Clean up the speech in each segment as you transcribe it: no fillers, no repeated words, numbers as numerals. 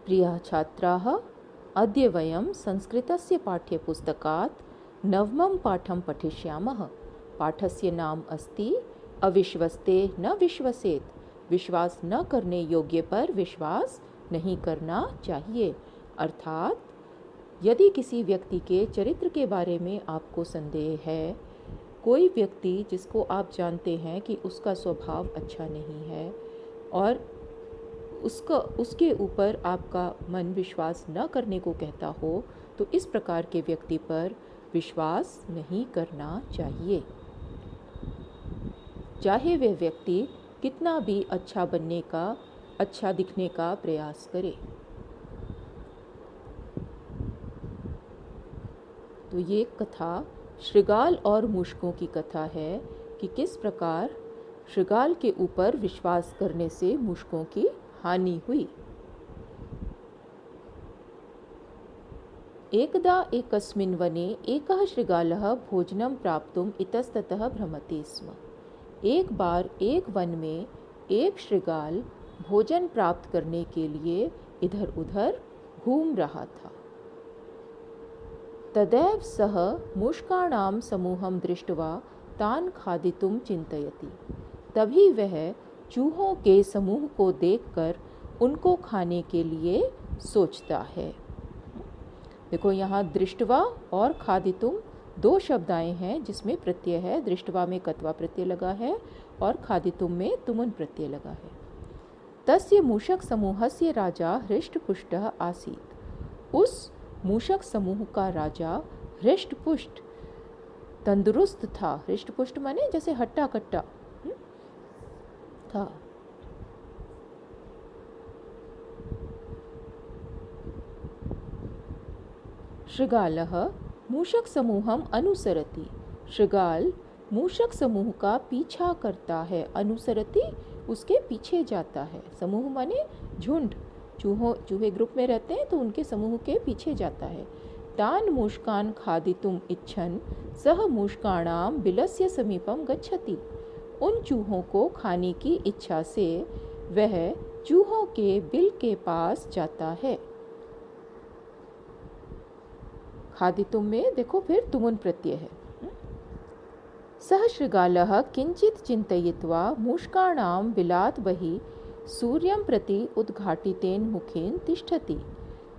प्रियाः छात्राः, अद्य वयं संस्कृतस्य पाठ्यपुस्तकात् नवमं पाठं पठिष्यामः। पाठस्य नाम अस्ति अविश्वस्ते न विश्वसेत्। विश्वास न करने योग्य पर विश्वास नहीं करना चाहिए। अर्थात यदि किसी व्यक्ति के चरित्र के बारे में आपको संदेह है, कोई व्यक्ति जिसको आप जानते हैं कि उसका स्वभाव अच्छा नहीं है और उसके ऊपर आपका मन विश्वास न करने को कहता हो, तो इस प्रकार के व्यक्ति पर विश्वास नहीं करना चाहिए, चाहे वह व्यक्ति कितना भी अच्छा बनने का, अच्छा दिखने का प्रयास करे। तो ये कथा शृगाल और मूषकों की कथा है कि किस प्रकार शृगाल के ऊपर विश्वास करने से मूषकों की हानि हुई। एकदा एकस्मिन् वने एकः शृगालः भोजनं प्राप्तुम् इतस्ततः भ्रमति स्म। एक बार एक वन में एक शृगाल भोजन प्राप्त करने के लिए इधर उधर घूम रहा था। तदैव सः मूषकाणां समूहं दृष्ट्वा तान् खादितुं चिन्तयति। तभी वह चूहों के समूह को देखकर उनको खाने के लिए सोचता है। देखो, यहाँ दृष्टवा और खादितुम दो शब्द आए हैं जिसमें प्रत्यय है। दृष्टवा में कत्वा प्रत्यय लगा है और खादितुम में तुमुन प्रत्यय लगा है। तस्य मूषक समूहस्य राजा हृष्टपुष्टः आसीत्। उस मूषक समूह का राजा हृष्टपुष्ट तंदुरुस्त था। हृष्टपुष्ट माने जैसे हट्टा कट्टा था। शृगालः मूषक समूहम अनुसरति। शृगाल मूषक समूह का पीछा करता है। अनुसरति उसके पीछे जाता है। समूह माने झुंड, चूहे ग्रुप में रहते हैं तो उनके समूह के पीछे जाता है। तान मूषकान खादितुम इच्छन सह मूषकाणाम बिलस्य समीपम गच्छति। उन चूहों को खाने की इच्छा से वह चूहों के बिल के पास जाता है। खादितुम में देखो फिर तुमुन प्रत्यय है। सह शृगालः किंचित चिंतयित्वा मूषकाणां बिलात् बहिः सूर्यं प्रति उद्घाटितेन मुखेन तिष्ठति।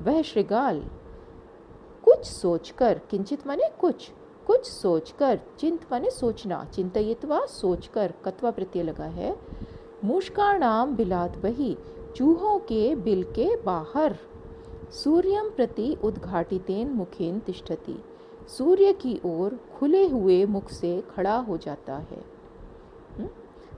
वह शृगाल कुछ सोचकर, किंचित माने कुछ सोचकर, चिंत माने सोचना, चिंतयित्वा सोचकर, कत्वा प्रत्यय लगा है। मूषकाणां बिलात् बहिः चूहों के बिल के बाहर, सूर्यं प्रति उद्घाटितेन मुखेन तिष्ठति, सूर्य की ओर खुले हुए मुख से खड़ा हो जाता है।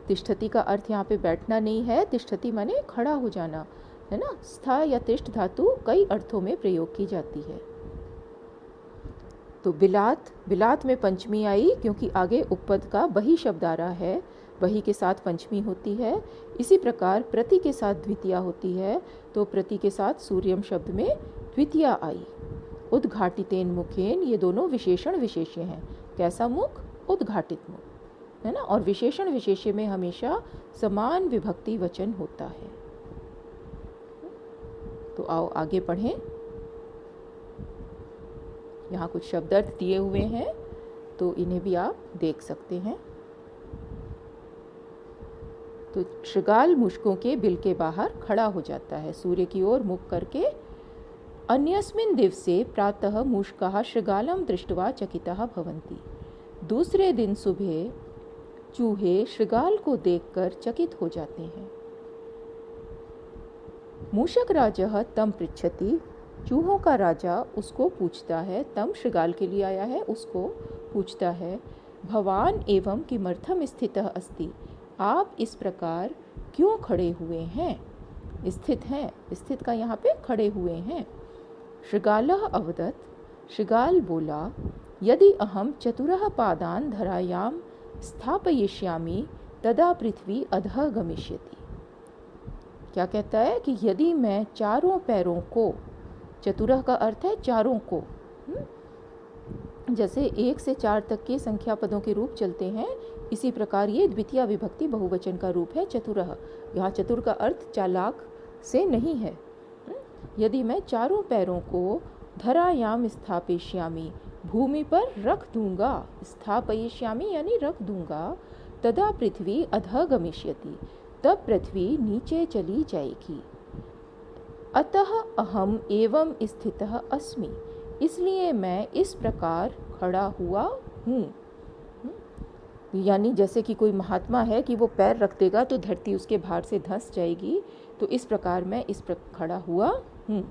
तिष्ठति का अर्थ यहाँ पे बैठना नहीं है। तिष्ठति माने खड़ा हो जाना है ना। स्था या तिष्ठ धातु कई अर्थों में प्रयोग की जाती है। तो बिलात में पंचमी आई क्योंकि आगे उपपद का बही शब्द आ रहा है। बही के साथ पंचमी होती है। इसी प्रकार प्रति के साथ द्वितीया होती है, तो प्रति के साथ सूर्यम शब्द में द्वितीया आई। उद्घाटितेन मुखेन, ये दोनों विशेषण विशेष्य हैं। कैसा मुख? उद्घाटित मुख, है ना। और विशेषण विशेष्य में हमेशा समान विभक्ति वचन होता है। तो आओ आगे पढ़ें। यहाँ कुछ शब्दार्थ दिए हुए हैं तो इन्हें भी आप देख सकते हैं। तो शृगाल मूषकों के बिल के बाहर खड़ा हो जाता है, सूर्य की ओर मुख करके। अन्यस्मिन् दिवसे प्रातः मूषकाः शृगालं दृष्ट्वा चकिताः भवन्ति। दूसरे दिन सुबह चूहे शृगाल को देखकर चकित हो जाते हैं। मूषक राजः तं पृच्छति। चूहों का राजा उसको पूछता है। तम शृगाल के लिए आया है, उसको पूछता है, भवान एवं किमर्थम स्थितः अस्ति। आप इस प्रकार क्यों खड़े हुए हैं? स्थित हैं, स्थित का यहाँ पे खड़े हुए हैं। शृगालः अवदत्। शृगाल बोला, यदि अहम चतुरः पादान धरायां स्थापयिष्यामि तदा पृथ्वी अधः गमिष्यति। क्या कहता है कि यदि मैं चारों पैरों को, चतुरः का अर्थ है चारों को, जैसे 1 से 4 तक के संख्या पदों के रूप चलते हैं, इसी प्रकार ये द्वितीय विभक्ति बहुवचन का रूप है चतुरः। यहाँ चतुर का अर्थ चालाक से नहीं है। यदि मैं चारों पैरों को धरायाम स्थापयिष्यामि, भूमि पर रख दूंगा, स्थापयिष्यामि यानी रख दूंगा, तदा पृथ्वी अधः गमिष्यति, तब पृथ्वी नीचे चली जाएगी। अतः अहम एवं स्थितः अस्मि, इसलिए मैं इस प्रकार खड़ा हुआ हूँ। यानी जैसे कि कोई महात्मा है कि वो पैर रख देगा तो धरती उसके भार से धंस जाएगी, तो इस प्रकार मैं इस प्रकार खड़ा हुआ हूँ।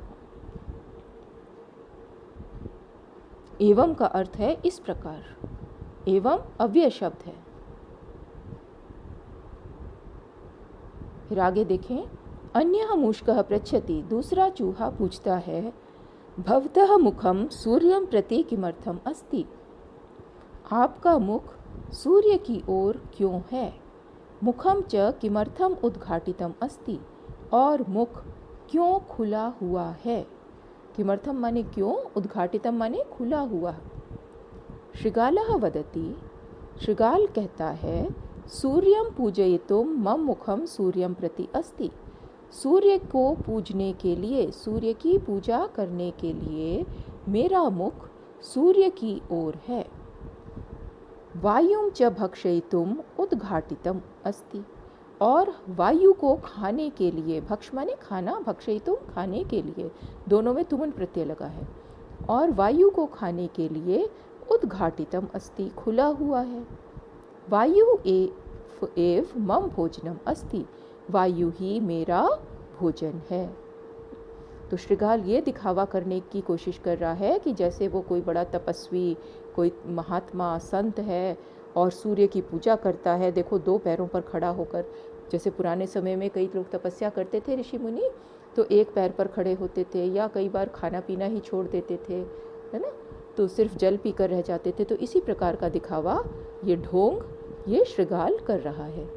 एवं का अर्थ है इस प्रकार, एवं अव्यय शब्द है। फिर आगे देखें, अन्यः मूषकः पृच्छति, दूसरा चूहा पूछता है, भवतः मुखम सूर्यं प्रति किमर्थम अस्ति, आपका मुख सूर्य की ओर क्यों है। मुखम च किमर्थम उद्घाटितम अस्ति, और मुख क्यों खुला हुआ है। किमर्थम माने क्यों, उद्घाटितम माने खुला हुआ। शृगालः वदति, शृगाल कहता है, सूर्यं पूजयितुं मम मुखम सूर्यं प्रति अस्ति, सूर्य को पूजने के लिए, सूर्य की पूजा करने के लिए मेरा मुख सूर्य की ओर है। वायुं च भक्षयितुं उद्घाटितम अस्ति, और वायु को खाने के लिए, भक्ष माने खाना, भक्षयितुं खाने के लिए, दोनों में तुमन प्रत्यय लगा है, और वायु को खाने के लिए उद्घाटितम अस्ति, खुला हुआ है। वायु एव मम भोजनम अस्ति, वायु ही मेरा भोजन है। तो शृगाल ये दिखावा करने की कोशिश कर रहा है कि जैसे वो कोई बड़ा तपस्वी, कोई महात्मा संत है और सूर्य की पूजा करता है, देखो दो पैरों पर खड़ा होकर। जैसे पुराने समय में कई लोग तपस्या करते थे ऋषि मुनि, तो एक पैर पर खड़े होते थे, या कई बार खाना पीना ही छोड़ देते थे, है ना, तो सिर्फ जल पीकर रह जाते थे। तो इसी प्रकार का दिखावा ये ढोंग, ये शृगाल कर रहा है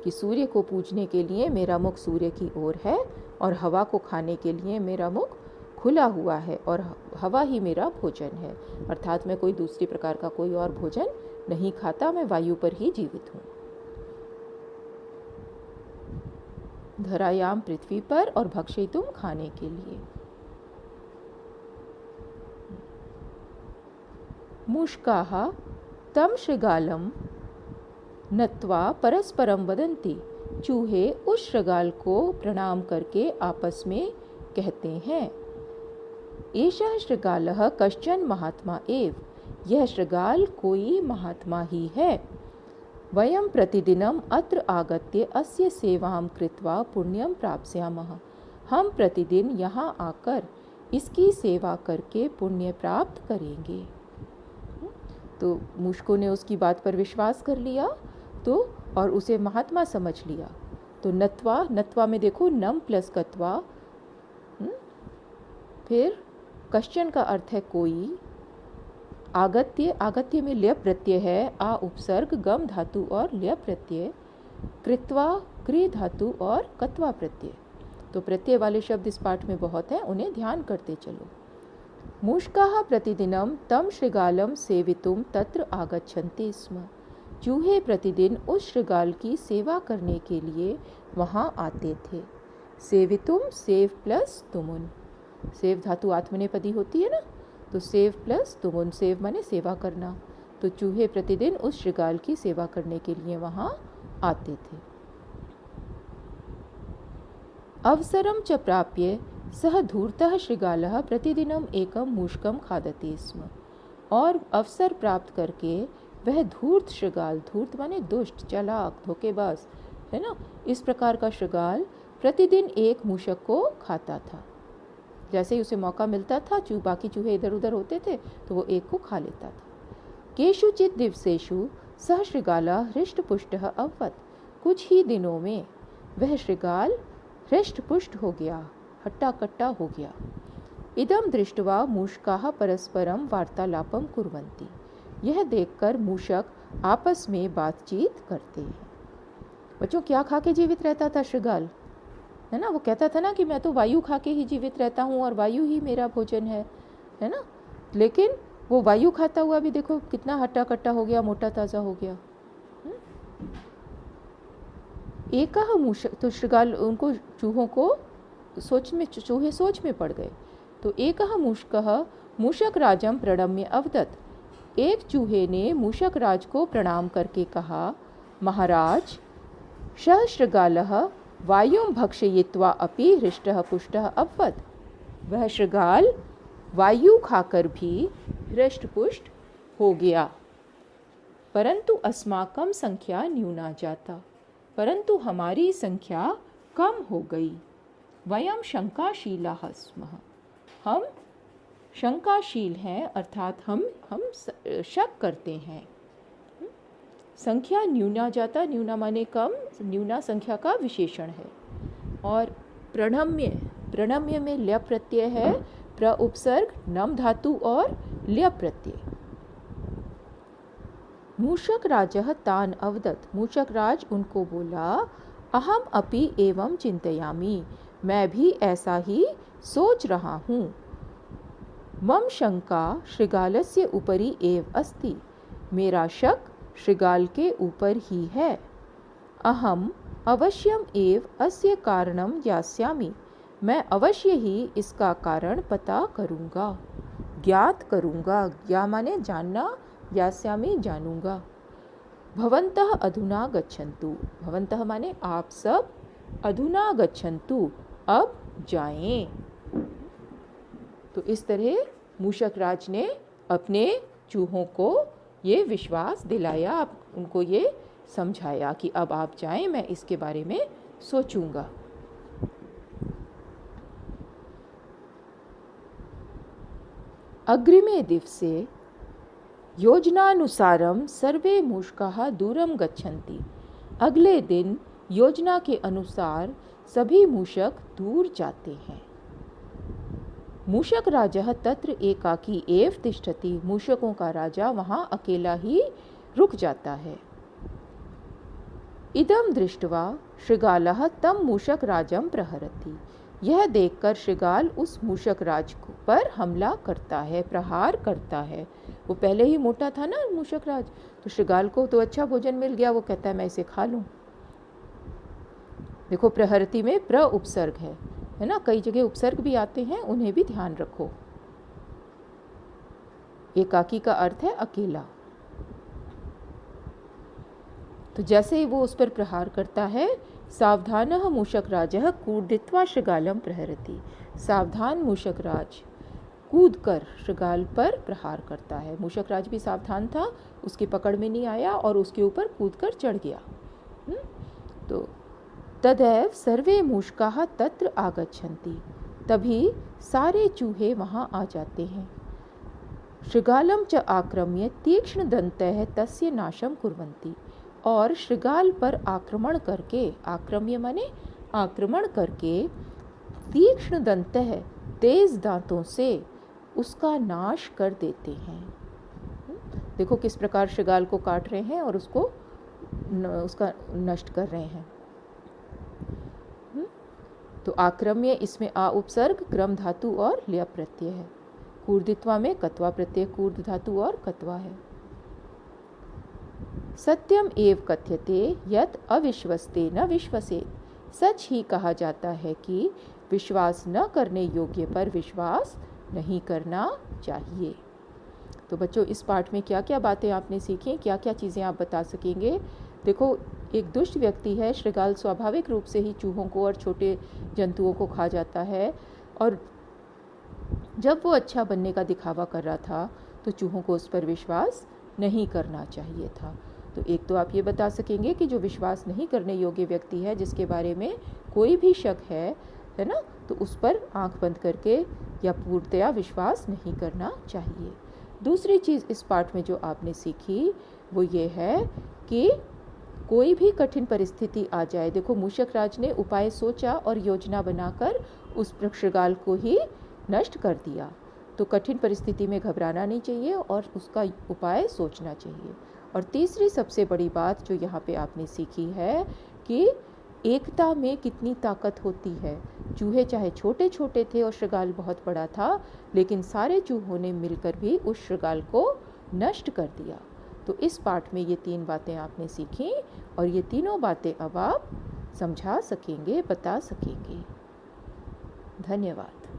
कि सूर्य को पूजने के लिए मेरा मुख सूर्य की ओर है, और हवा को खाने के लिए मेरा मुख खुला हुआ है, और हवा ही मेरा भोजन है। अर्थात मैं कोई दूसरी प्रकार का कोई और भोजन नहीं खाता, मैं वायु पर ही जीवित हूँ। धरायाम पृथ्वी पर, और भक्षयितुं खाने के लिए। मूषकाः तम शृगालम नत्वा परस्परम वदन्ति, चूहे उस शृगाल को प्रणाम करके आपस में कहते हैं, एषः शृगालः कश्चन महात्मा एव, यह शृगाल कोई महात्मा ही है। वयं प्रतिदिनम अत्र आगत्य अस्य सेवां कृत्वा पुण्यं प्राप्स्यामः, हम प्रतिदिन यहाँ आकर इसकी सेवा करके पुण्य प्राप्त करेंगे। तो मूषकों ने उसकी बात पर विश्वास कर लिया, तो और उसे महात्मा समझ लिया। तो नत्वा, नत्वा में देखो नम प्लस कत्वा, फिर कश्चन का अर्थ है कोई, आगत्य, आगत्य में ल्य प्रत्यय है, आ उपसर्ग, गम धातु और ल्य प्रत्यय, कृत्वा क्री धातु और कत्वा प्रत्यय। तो प्रत्यय वाले शब्द इस पाठ में बहुत हैं, उन्हें ध्यान करते चलो। मूषकाः प्रतिदिनं तं शृगालं सेवितुं तत्र आगच्छन्ति स्म, चूहे प्रतिदिन उस शृगाल की सेवा करने के लिए वहाँ आते थे। सेवितुम, सेव प्लस तुमुन, सेव धातु आत्मनेपदी होती है ना, तो सेव प्लस तुमुन, सेव माने सेवा करना। तो चूहे प्रतिदिन उस शृगाल की सेवा करने के लिए वहाँ आते थे। अवसरम च प्राप्य सह धूर्तः शृगालः प्रतिदिनम एकम मूषकम खादति स्म, और अवसर प्राप्त करके वह धूर्त शृगाल, धूर्त माने दुष्ट, चालाक, धोखेबाज, है ना, इस प्रकार का शृगाल प्रतिदिन एक मूषक को खाता था। जैसे ही उसे मौका मिलता था, बाकी चूहे इधर उधर होते थे तो वो एक को खा लेता था। केषुचित् दिवसेषु सह शृगालः हृष्टपुष्टः अभवत्, कुछ ही दिनों में वह शृगाल हृष्टपुष्ट हो गया, हट्टा कट्टा हो गया। इदं दृष्ट्वा मूषकाः परस्परं वार्तालापं कुर्वन्ति, यह देखकर मूषक आपस में बातचीत करते हैं। बच्चों, क्या खा के जीवित रहता था शृगाल, है ना, वो कहता था ना कि मैं तो वायु खा के ही जीवित रहता हूँ और वायु ही मेरा भोजन है ना, लेकिन वो वायु खाता हुआ भी देखो कितना हट्टा कट्टा हो गया, मोटा ताज़ा हो गया। एकः मूषक, तो शृगाल उनको चूहों को चूहे सोच में पड़ गए। तो एकः मूषकः मूषकराजं प्रणम्य अवदत्, एक चूहे ने मूषकराज को प्रणाम करके कहा, महाराज, सः शृगालः वायुं भक्षयित्वा अपि हृष्टः पुष्टः अभवत्। वह शृगाल वायु खाकर भी हृष्ट पुष्ट हो गया। परंतु अस्माकं संख्या न्यूना जाता, परंतु हमारी संख्या कम हो गई। वयं शंकाशीलाः स्मः, हम शंकाशील हैं, अर्थात हम शक करते हैं। संख्या न्यूना जाता, न्यूना माने कम, न्यूना संख्या का विशेषण है। और प्रणम्य, प्रणम्य में ल्य प्रत्यय है, प्र उपसर्ग, नम धातु और ल्य प्रत्यय। मूषक राजः तान अवदत्, मूषक राज उनको बोला, अहम अपि एवं चिंतयामि, मैं भी ऐसा ही सोच रहा हूँ। मम शंका शृगालस्य उपरि एव अस्ति, मेरा शक शृगाल के ऊपर ही है। अहम अवश्यम एव अस्य कारणम यास्यामि, मैं अवश्य ही इसका कारण पता करूँगा, ज्ञात करूँगा। ज्ञा माने जानना, यास्यामि जानूँगा। भवन्तः अधुना गच्छन्तु, भवन्तः माने आप सब, अधुना गच्छन्तु अब जाएं। तो इस तरह मूषक राज ने अपने चूहों को ये विश्वास दिलाया, उनको ये समझाया कि अब आप जाएं, मैं इसके बारे में सोचूंगा। अग्रिमे दिवसे योजनानुसारम सर्वे मूषकाः दूरम गच्छन्ति, अगले दिन योजना के अनुसार सभी मूषक दूर जाते हैं। मूषक राजः तत्र एकाकी एव तिष्ठति, मूषकों का राजा वहाँ अकेला ही रुक जाता है। इदं दृष्ट्वा शृगालः तं मूषक राजं प्रहरति, यह देखकर शृगाल उस मूषक राज पर हमला करता है, प्रहार करता है। वो पहले ही मोटा था ना मूषक राज, तो शृगाल को तो अच्छा भोजन मिल गया, वो कहता है मैं इसे खा लूं। देखो प्रहरति में प्र उपसर्ग है ना, कई जगह उपसर्ग भी आते हैं, उन्हें भी ध्यान रखो। एकाकी का अर्थ है अकेला। तो जैसे ही वो उस पर प्रहार करता है, सावधानः मूषक राजः कूर्दित्वा शृगालम प्रहरति, सावधान मूषक राज कूदकर शृगाल पर प्रहार करता है। मूषक राज भी सावधान था, उसकी पकड़ में नहीं आया और उसके ऊपर कूदकर चढ़ गया। तो तदैव सर्वे मूषकाः तत्र आगच्छन्ति, तभी सारे चूहे वहाँ आ जाते हैं। शृगालम च आक्रम्य तीक्ष्ण दंतैः तस्य नाशं कुर्वन्ति, और शृगाल पर आक्रमण करके, आक्रम्य माने आक्रमण करके, तीक्ष्ण दंतैः तेज दांतों से उसका नाश कर देते हैं। देखो किस प्रकार शृगाल को काट रहे हैं और उसको उसका नष्ट कर रहे हैं। तो आक्रम्य, इसमें आ उपसर्ग, क्रम धातु और ल्य प्रत्यय है। कूर्दित्वा में कत्वा प्रत्यय, कूर्द धातु और कत्वा है। सत्यम एव कथ्यते यत् अविश्वस्ते न विश्वसेत्, सच ही कहा जाता है कि विश्वास न करने योग्य पर विश्वास नहीं करना चाहिए। तो बच्चों इस पाठ में क्या क्या बातें आपने सीखी, क्या क्या चीज़ें आप बता सकेंगे। देखो एक दुष्ट व्यक्ति है, शृगाल स्वाभाविक रूप से ही चूहों को और छोटे जंतुओं को खा जाता है, और जब वो अच्छा बनने का दिखावा कर रहा था तो चूहों को उस पर विश्वास नहीं करना चाहिए था। तो एक तो आप ये बता सकेंगे कि जो विश्वास नहीं करने योग्य व्यक्ति है, जिसके बारे में कोई भी शक है ना, तो उस पर आंख बंद करके या पूर्णतया विश्वास नहीं करना चाहिए। दूसरी चीज़ इस पाठ में जो आपने सीखी वो ये है कि कोई भी कठिन परिस्थिति आ जाए, देखो मूषक राज ने उपाय सोचा और योजना बनाकर उस शृगाल को ही नष्ट कर दिया। तो कठिन परिस्थिति में घबराना नहीं चाहिए और उसका उपाय सोचना चाहिए। और तीसरी सबसे बड़ी बात जो यहाँ पे आपने सीखी है कि एकता में कितनी ताकत होती है। चूहे चाहे छोटे छोटे थे और शृगाल बहुत बड़ा था, लेकिन सारे चूहों ने मिलकर भी उस शृगाल को नष्ट कर दिया। तो इस पाठ में ये 3 बातें आपने सीखी और ये तीनों बातें अब आप समझा सकेंगे, बता सकेंगे। धन्यवाद।